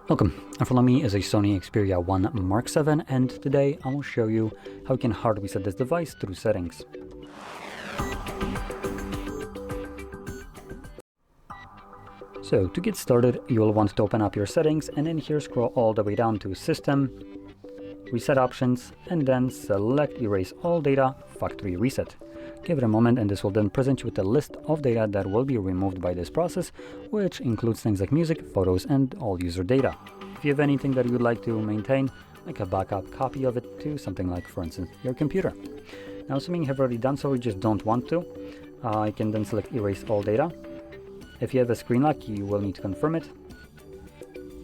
Welcome, in front of me is a SONY Xperia 1 Mark VII, and today I will show you how you can hard reset this device through settings. So to get started, you'll want to open up your settings and in here scroll all the way down to System, Reset Options, and then select Erase All Data, Factory Reset. Give it a moment and this will then present you with a list of data that will be removed by this process, which includes things like music, photos, and all user data. If you have anything that you would like to maintain, make a backup copy of it to something like, for instance, your computer. Now, assuming you have already done so, you just don't want to, you can then select Erase All Data. If you have a screen lock, you will need to confirm it.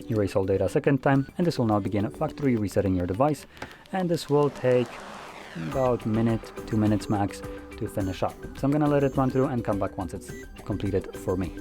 Erase all data a second time, and this will now begin factory resetting your device, and this will take about a minute, 2 minutes max to finish up. So I'm gonna let it run through and come back once it's completed for me.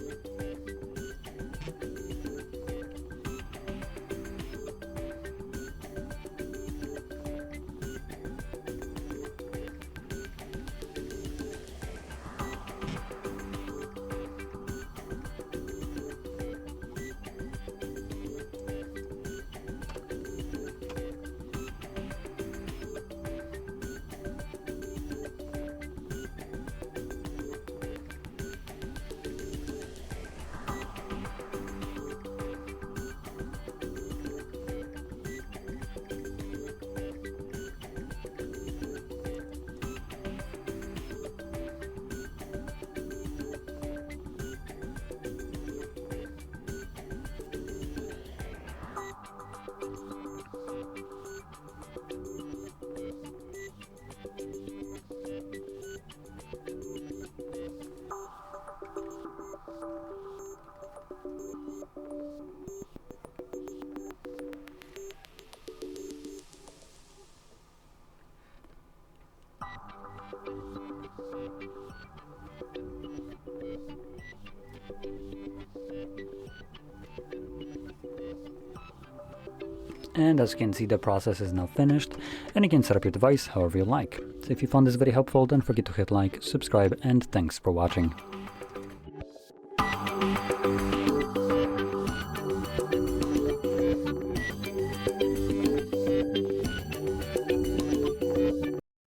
And as you can see, the process is now finished, and you can set up your device however you like. So if you found this video helpful, don't forget to hit like, subscribe, and thanks for watching.